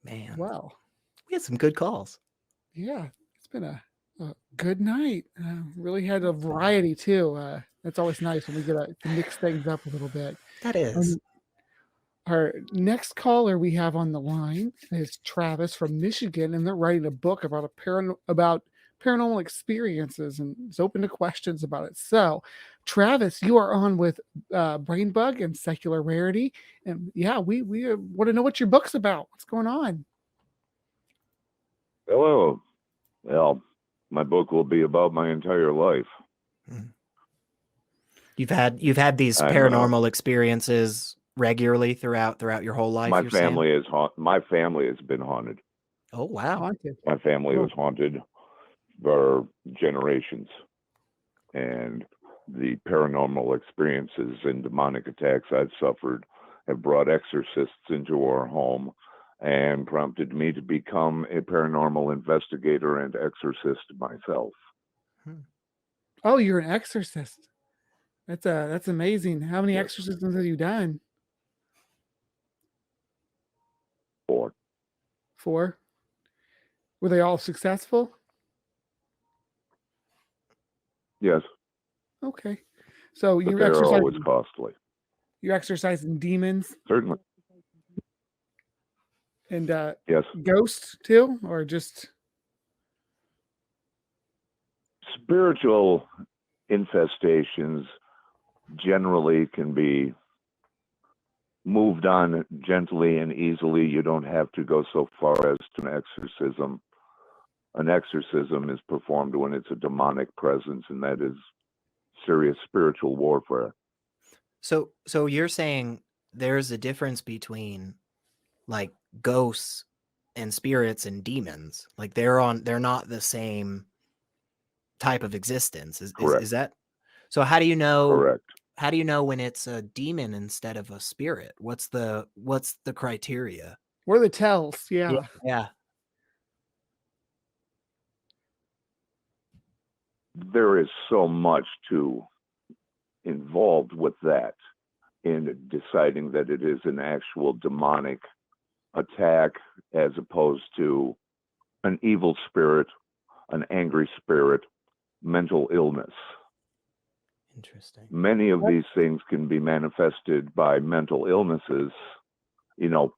Man, Well, we had some good calls. yeah, it's been a good night. Really had a variety too. That's always nice when we get to mix things up a little bit. That is. Um, our next caller we have on the line is Travis from Michigan, and they're writing a book about about paranormal experiences and is open to questions about it. So, Travis, you are on with BrainBug and Secular Rarity, and yeah, we want to know what your book's about. What's going on? Hello. Well, my book will be about my entire life. You've had these paranormal experiences regularly throughout your whole life. My family has been haunted. Oh wow! Haunted. My family was haunted for generations, and the paranormal experiences and demonic attacks I've suffered have brought exorcists into our home and prompted me to become a paranormal investigator and exorcist myself. Oh, you're an exorcist. That's amazing. How many exorcisms have you done? 4. 4. Were they all successful? Yes. Okay. So but they're always costly. You're exorcising demons? Certainly. And yes. Ghosts too, or just spiritual infestations generally can be moved on gently and easily. You don't have to go so far as to an exorcism. An exorcism is performed when it's a demonic presence, and that is serious spiritual warfare. So you're saying there's a difference between like ghosts and spirits and demons? Like they're not the same type of existence. Is that? So how do you know? Correct. How do you know when it's a demon instead of a spirit? What's the criteria? What are the tells? Yeah. There is so much involved with that in deciding that it is an actual demonic attack as opposed to an evil spirit, an angry spirit, mental illness. Interesting. Many of these things can be manifested by mental illnesses,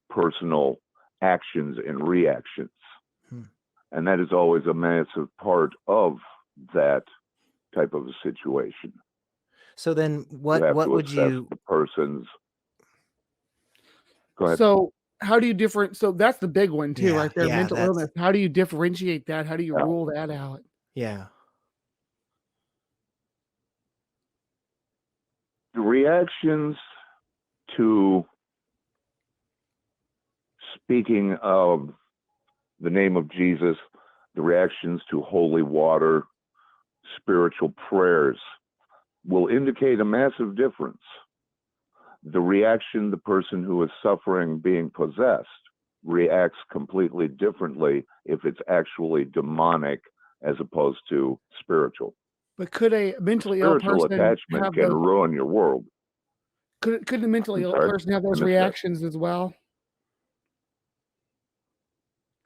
personal actions and reactions. And that is always a massive part of that type of a situation. So then what would you the person's Go ahead. So how do you so that's the big one too, right there, mental illness. How do you differentiate that? How do you rule that out? Yeah. The reactions to speaking of the name of Jesus, the reactions to holy water, spiritual prayers will indicate a massive difference. The reaction, the person who is suffering being possessed reacts completely differently if it's actually demonic as opposed to spiritual. But could a mentally ill person attachment can ruin your world? Could a mentally ill person have those reactions as well?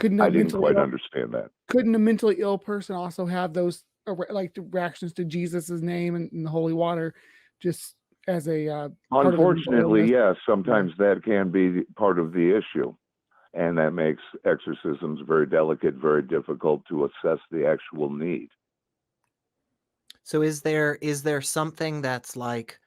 I didn't quite understand that. Couldn't a mentally ill person also have those like the reactions to Jesus's name and the holy water, just as a unfortunately, yes, sometimes that can be part of the issue, and that makes exorcisms very delicate, very difficult to assess the actual need. So is there something that's like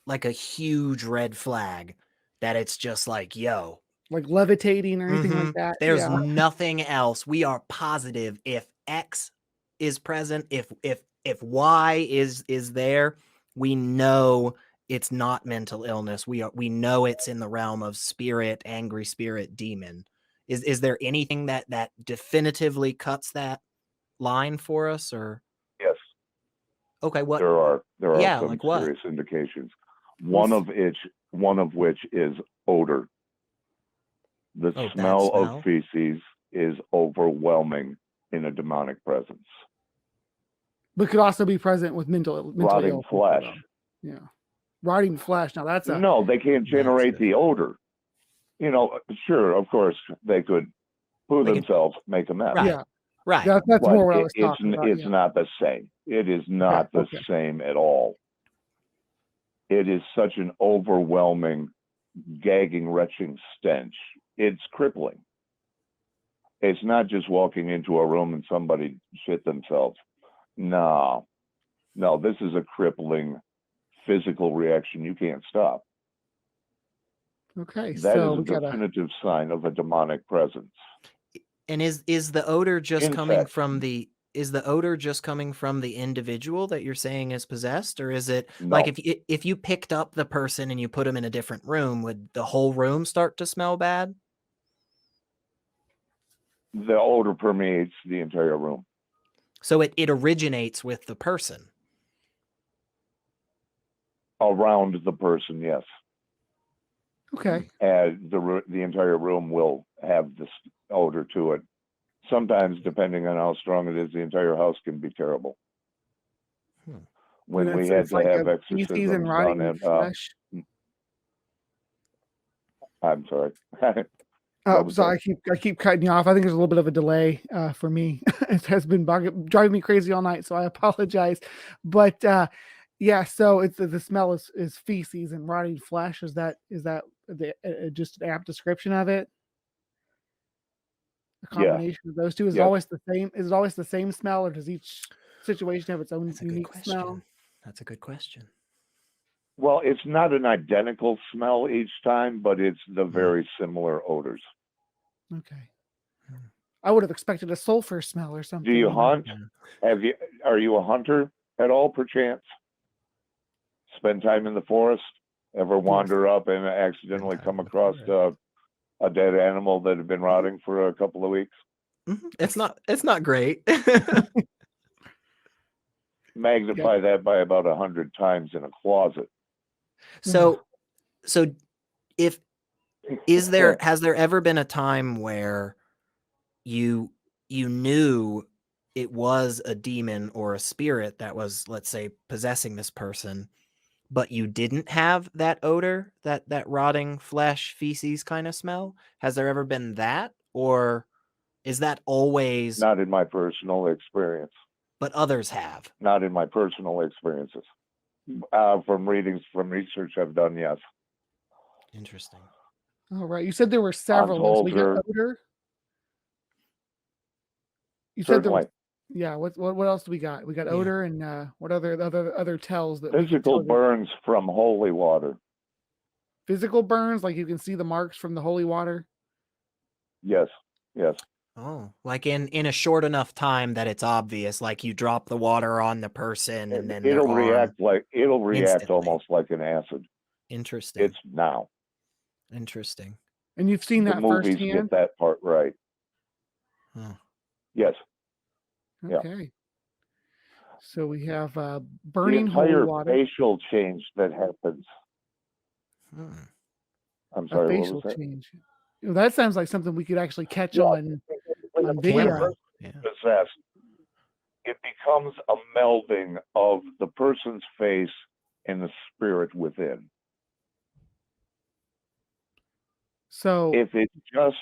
a huge red flag that it's just like, yo, like levitating or anything like that? There's nothing else. We are positive if X is present, if Y is there, we know it's not mental illness. We know it's in the realm of spirit, angry spirit, demon. Is there anything that definitively cuts that line for us, or? Yes. Okay. What? There are some serious indications. One of which is odor. The smell of feces is overwhelming in a demonic presence. But could also be present with mentally rotting flesh. Yeah, rotting flesh. Now that's no. They can't generate the odor. You know, sure, of course, they could poo They could- themselves, make a mess. Right. Yeah, Right. that's But more what I was talking about. it's Yeah. not the same. It is not the okay. same at all. It is such an overwhelming, gagging, retching stench. It's crippling. It's not just walking into a room and somebody shit themselves. No, this is a crippling physical reaction you can't stop. Okay, That so is a we got a definitive sign of a demonic presence. And is the odor just coming Insects. from the individual that you're saying is possessed, or is it No. like if you picked up the person and you put them in a different room, would the whole room start to smell bad? The odor permeates the entire room. So it originates with the person. Around the person, yes. okay. And the entire room will have this odor to it. Sometimes, depending on how strong it is, the entire house can be terrible. When we had It's to like have a feces exorcisms and rotting done at, flesh. I'm sorry. Oh, was sorry, I keep cutting you off. I think there's a little bit of a delay for me. It has been driving me crazy all night, so I apologize. But yeah, so it's the smell is feces and rotting flesh. Is that just an apt description of it? A combination of those two. Is it Yes. always the same? Is it always the same smell, or does each situation have its own That's a good unique question. smell? That's a good question. Well, it's not an identical smell each time, but it's the very similar odors. Okay. I would have expected a sulfur smell or something. Do you know? hunt? Are you a hunter at all, perchance? Spend time in the forest? Ever wander up and accidentally Spend time come in the across forest. a dead animal that had been rotting for a couple of weeks? It's not great. Magnify that by about 100 times in a closet. So has there ever been a time where you knew it was a demon or a spirit that was, let's say, possessing this person, but you didn't have that odor, that rotting flesh, feces kind of smell? Has there ever been that, or is that always? Not in my personal experience. But others have. Not in my personal experiences. From readings, from research I've done, yes. Interesting. All right. You said there were several. So we got odor. You said there was, yeah. What else do we got? We got odor and what other tells that physical burns from holy water. Physical burns, like you can see the marks from the holy water. Yes. Oh, like in a short enough time that it's obvious, like you drop the water on the person and then it'll react instantly. almost like an acid. Interesting. It's now. Interesting. And you've seen that movies firsthand? Get that part right. Huh. Yes. Okay. Yeah. So we have burning the holy entire water. facial change that happens. I'm sorry. A facial what was that? change. Well, that sounds like something we could actually catch on video. Possessed, it becomes a melding of the person's face and the spirit within. So if it's just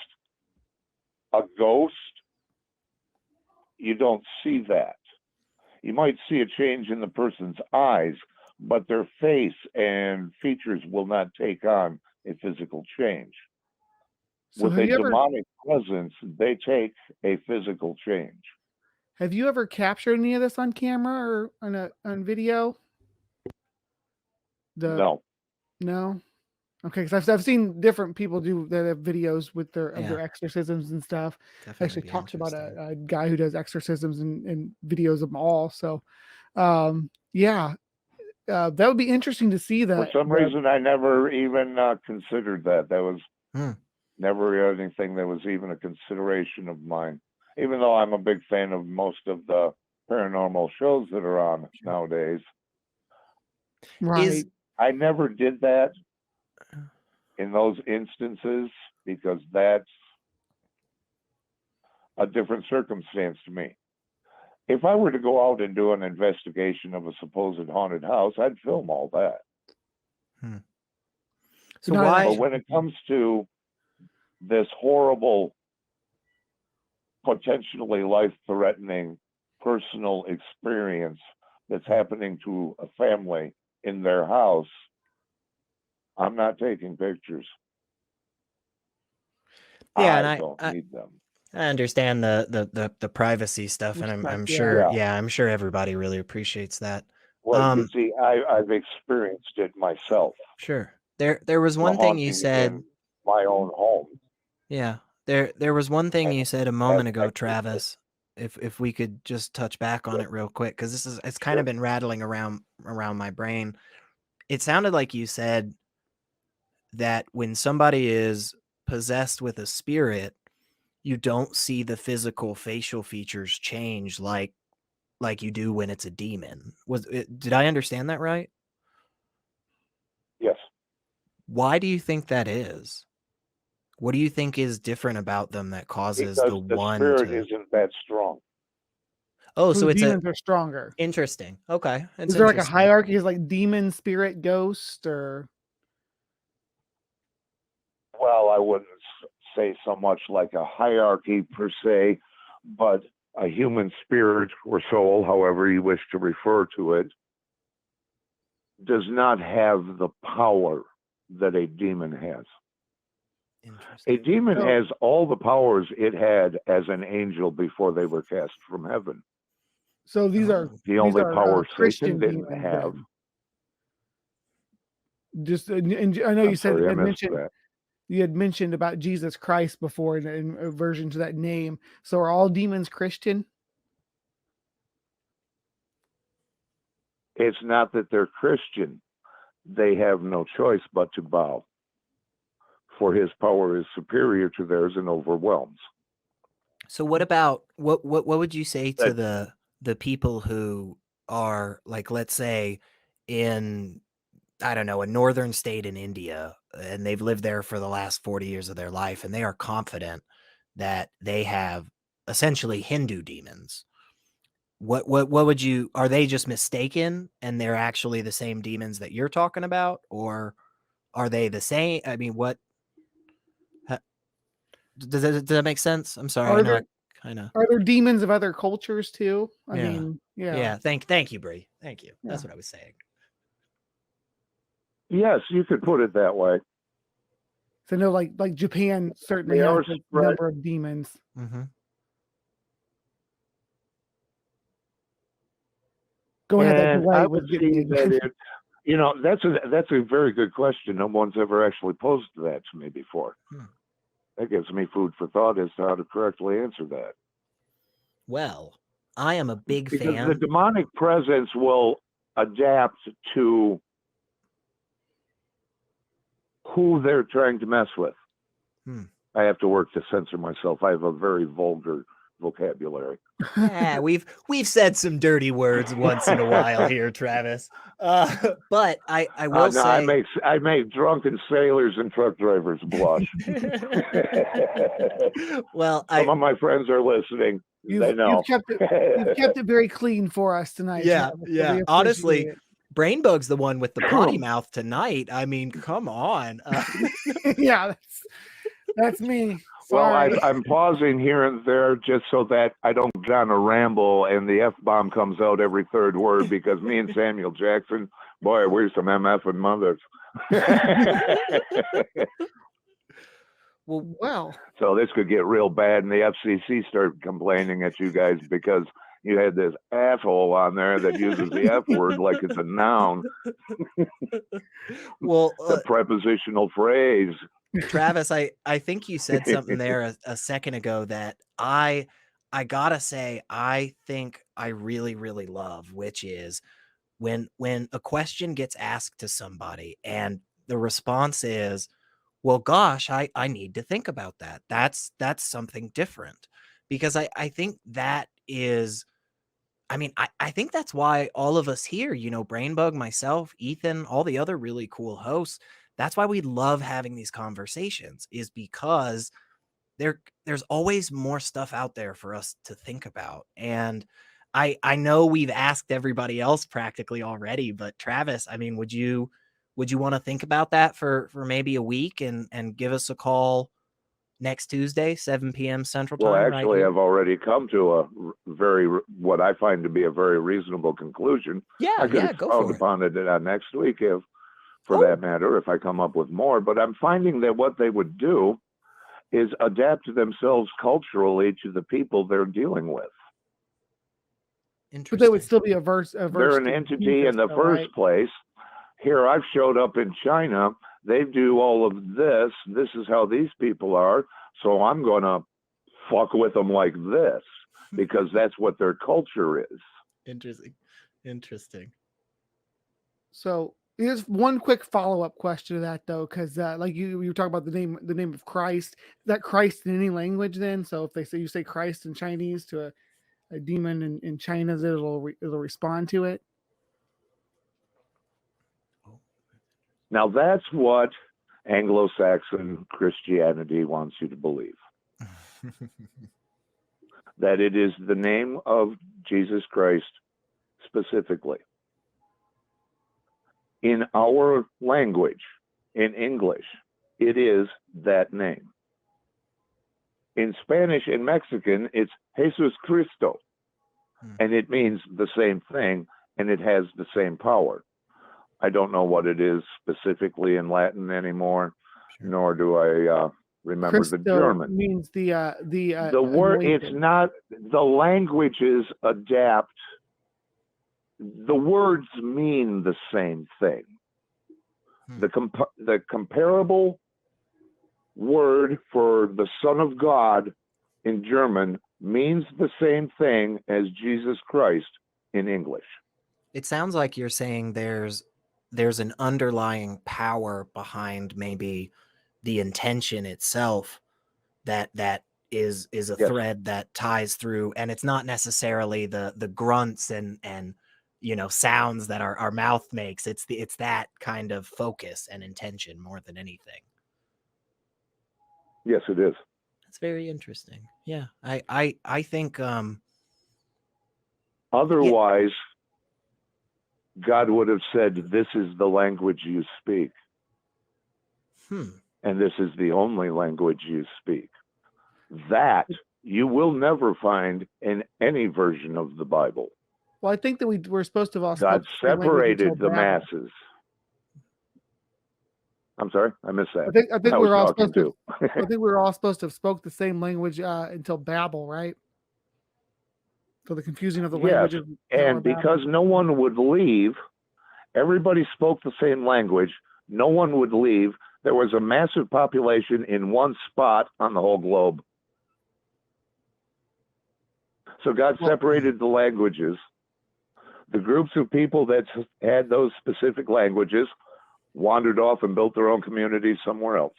a ghost, you don't see that. You might see a change in the person's eyes, but their face and features will not take on a physical change. So with a demonic presence, they take a physical change. Have you ever captured any of this on camera or on video? No. No. Okay, because I've seen different people do that have videos with their exorcisms and stuff. Definitely I actually talked about a guy who does exorcisms and videos of them all. So, that would be interesting to see that. For some reason, I never even considered that. That was never anything that was even a consideration of mine. Even though I'm a big fan of most of the paranormal shows that are on nowadays. Right. I never did that in those instances because that's a different circumstance to me. If I were to go out and do an investigation of a supposed haunted house, I'd film all that. So why? But when it comes to this horrible, potentially life-threatening personal experience that's happening to a family in their house, I'm not taking pictures. Yeah, and I don't need them. I understand the privacy stuff, and I'm Respect, yeah. sure, yeah, I'm sure everybody really appreciates that. Well, you see, I've experienced it myself. Sure. There was one thing you said. In my own home. Yeah. There was one thing you said a moment ago, Travis. If we could just touch back on it real quick, because it's kind of been rattling around my brain. It sounded like you said that when somebody is possessed with a spirit, you don't see the physical facial features change like you do when it's a demon. Did I understand that right? Yes. Why do you think that is? What do you think is different about them that causes because the one spirit to... isn't that strong. Oh, so it's demons are stronger. Interesting. Okay. Is there like a hierarchy? Is like demon, spirit, ghost, or? Well, I wouldn't say so much like a hierarchy per se, but a human spirit or soul, however you wish to refer to it, does not have the power that a demon has. A demon has all the powers it had as an angel before they were cast from heaven. So these are the only power Christian Satan didn't demons, have. Then. Just, and I know you said you had mentioned about Jesus Christ before in a version to that name. So are all demons Christian? It's not that they're Christian. They have no choice but to bow. For his power is superior to theirs and overwhelms. So what about what would you say to the people who are, like, let's say in, I don't know, a northern state in India, and they've lived there for the last 40 years of their life, and they are confident that they have essentially Hindu demons? What would you, are they just mistaken and they're actually the same demons that you're talking about, or are they the same? I mean, what does that make sense? I'm sorry. Are there demons of other cultures too? I Yeah. mean, yeah. Yeah. Thank you, Bree. Thank you. Yeah. That's what I was saying. Yes, you could put it that way. So no, like Japan certainly has a number of demons. Mm-hmm. Go ahead. And I would see that that's a very good question. No one's ever actually posed that to me before. That gives me food for thought as to how to correctly answer that. Well, I am a big fan. Because the demonic presence will adapt to who they're trying to mess with. I have to work to censor myself. I have a very vulgar vocabulary. Yeah, we've said some dirty words once in a while here, Travis. But I will say, I make drunken sailors and truck drivers blush. Well, some of my friends are listening. They know. You've kept it very clean for us tonight. Yeah, Travis, honestly, BrainBug's the one with the potty mouth tonight. I mean, come on. Yeah, that's me. Sorry. Well, I'm pausing here and there just so that I don't get on a ramble and the F-bomb comes out every third word, because me and Samuel Jackson, boy, we're some MF and mothers. Well. So this could get real bad, and the FCC started complaining at you guys because you had this asshole on there that uses the F word like it's a noun. Well, the prepositional phrase. Travis, I think you said something there a second ago that I gotta say I think I really, really love, which is when a question gets asked to somebody and the response is, well, gosh, I need to think about that. That's something different. Because I think that is, I mean, I think that's why all of us here, BrainBug, myself, Ethan, all the other really cool hosts, that's why we love having these conversations, is because there's always more stuff out there for us to think about. And I know we've asked everybody else practically already, but Travis, I mean, would you want to think about that for maybe a week and give us a call next Tuesday, 7 p.m. Central Well, Time. actually, right I've already come to a what I find to be a very reasonable conclusion. here. I Yeah, could yeah, go expound for it. upon it next week, if, for Oh. that matter, if I come up with more. But I'm finding that what they would do is adapt themselves culturally to the people they're dealing with. But they would Interesting. still be averse. They're an entity in the first place. Here, I've showed up in China. They do all of this. This is how these people are. So I'm going to fuck with them like this because that's what their culture is. Interesting. So here's one quick follow-up question to that, though, because like you were talking about the name of Christ. Is that Christ in any language then? So if you say Christ in Chinese to a demon in China, it'll respond to it. Now that's what Anglo-Saxon Christianity wants you to believe. That it is the name of Jesus Christ specifically. In our language, in English, it is that name. In Spanish and Mexican, it's Jesus Cristo. And it means the same thing, and it has the same power. I don't know what it is specifically in Latin anymore, nor do I remember Christo the German. Means the word. anointed. It's not, the languages adapt. The words mean the same thing. The comparable word for the Son of God in German means the same thing as Jesus Christ in English. It sounds like you're saying there's an underlying power behind maybe the intention itself that is a Yes. thread that ties through, and it's not necessarily the grunts and sounds that our mouth makes. It's that kind of focus and intention more than anything. Yes, it is. That's very interesting. Yeah, I think otherwise God would have said, this is the language you speak. And this is the only language you speak. That you will never find in any version of the Bible. Well, I think that we're supposed to have also God separated the masses. I'm sorry, I missed that. I think we're all supposed to. I think we were all supposed to have spoke the same language until Babel, right? So the confusing of the languages. And because no one would leave, everybody spoke the same language. No one would leave. There was a massive population in one spot on the whole globe. So God separated the languages. The groups of people that had those specific languages wandered off and built their own communities somewhere else.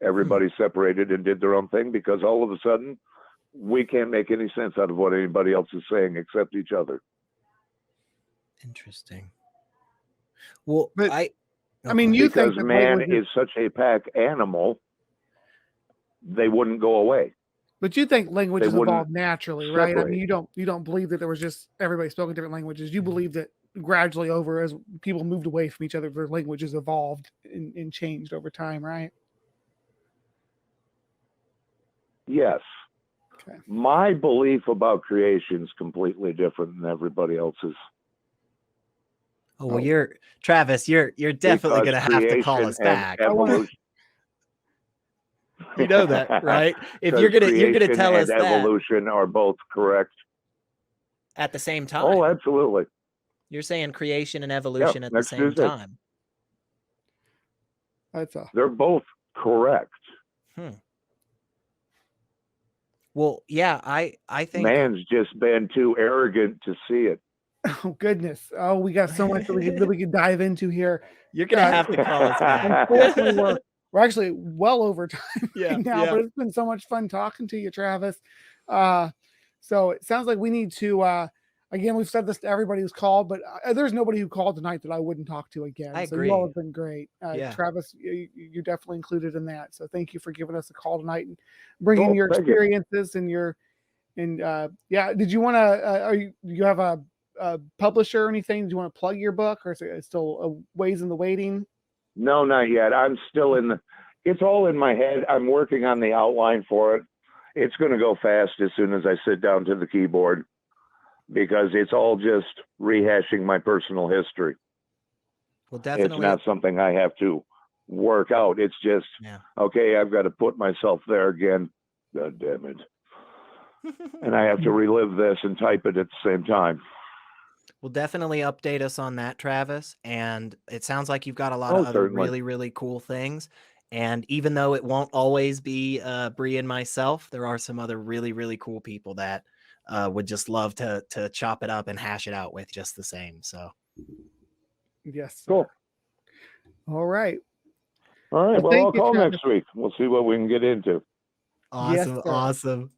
Everybody separated and did their own thing because all of a sudden, we can't make any sense out of what anybody else is saying except each other. Interesting. Well, but I mean, you because think that man is such a pack animal, they wouldn't go away. But you think languages evolved naturally, right? I mean, you don't believe that there was just everybody spoke different languages. You believe that gradually over as people moved away from each other, their languages evolved and changed over time, right? Yes. Okay. My belief about creation is completely different than everybody else's. Oh, well, you're Travis. You're definitely going to have to call us back. Evolution. You know that, right? If you're gonna tell us that evolution are both correct at the same time. Oh, absolutely. You're saying creation and evolution at the same time. They're both correct. Well, yeah, I think man's just been too arrogant to see it. Oh goodness! Oh, we got so much that we can dive into here. You're gonna have to call us back. Unfortunately, we're actually well over time now, but it's been so much fun talking to you, Travis. So it sounds like we need to. Again, we've said this to everybody who's called, but there's nobody who called tonight that I wouldn't talk to again. I agree. You all have been great. Travis, you're definitely included in that. So thank you for giving us a call tonight and bringing your experiences and your Did you want to? Do you have a publisher or anything? Do you want to plug your book, or is it still a ways in the waiting? No, not yet. I'm still in it's all in my head. I'm working on the outline for it. It's going to go fast as soon as I sit down to the keyboard, because it's all just rehashing my personal history. Well, It's definitely. not something I have to work out. It's just, Yeah. okay, I've got to put myself there again. God damn it. And I have to relive this and type it at the same time. Well, definitely update us on that, Travis. And it sounds like you've got a lot Oh, of other certainly. really, really cool things. And even though it won't always be Bree and myself, there are some other really, really cool people that would just love to chop it up and hash it out with just the same. So Yes. Sir. Cool. All right. All right. Well, Well, thank I'll you, call Travis. next week. We'll see what we can get into. awesome, sir. awesome.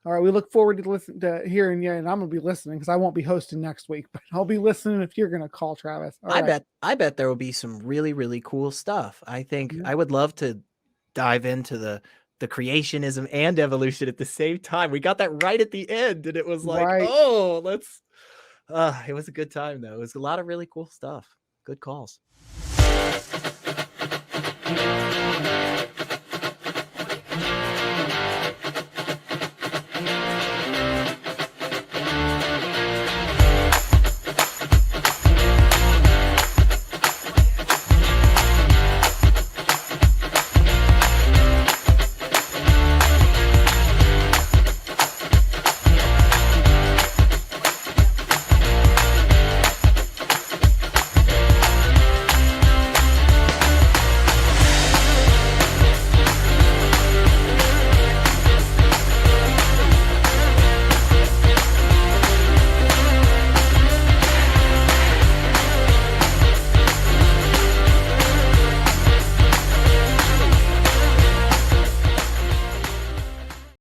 All right. We look forward to hearing you, and I'm gonna be listening because I won't be hosting next week, but I'll be listening if you're gonna call, Travis. All right. I bet there will be some really, really cool stuff. I think Yeah. I would love to dive into the creationism and evolution at the same time. We got that right at the end, and it was like, Right. oh, let's it was a good time though. It was a lot of really cool stuff. Good calls.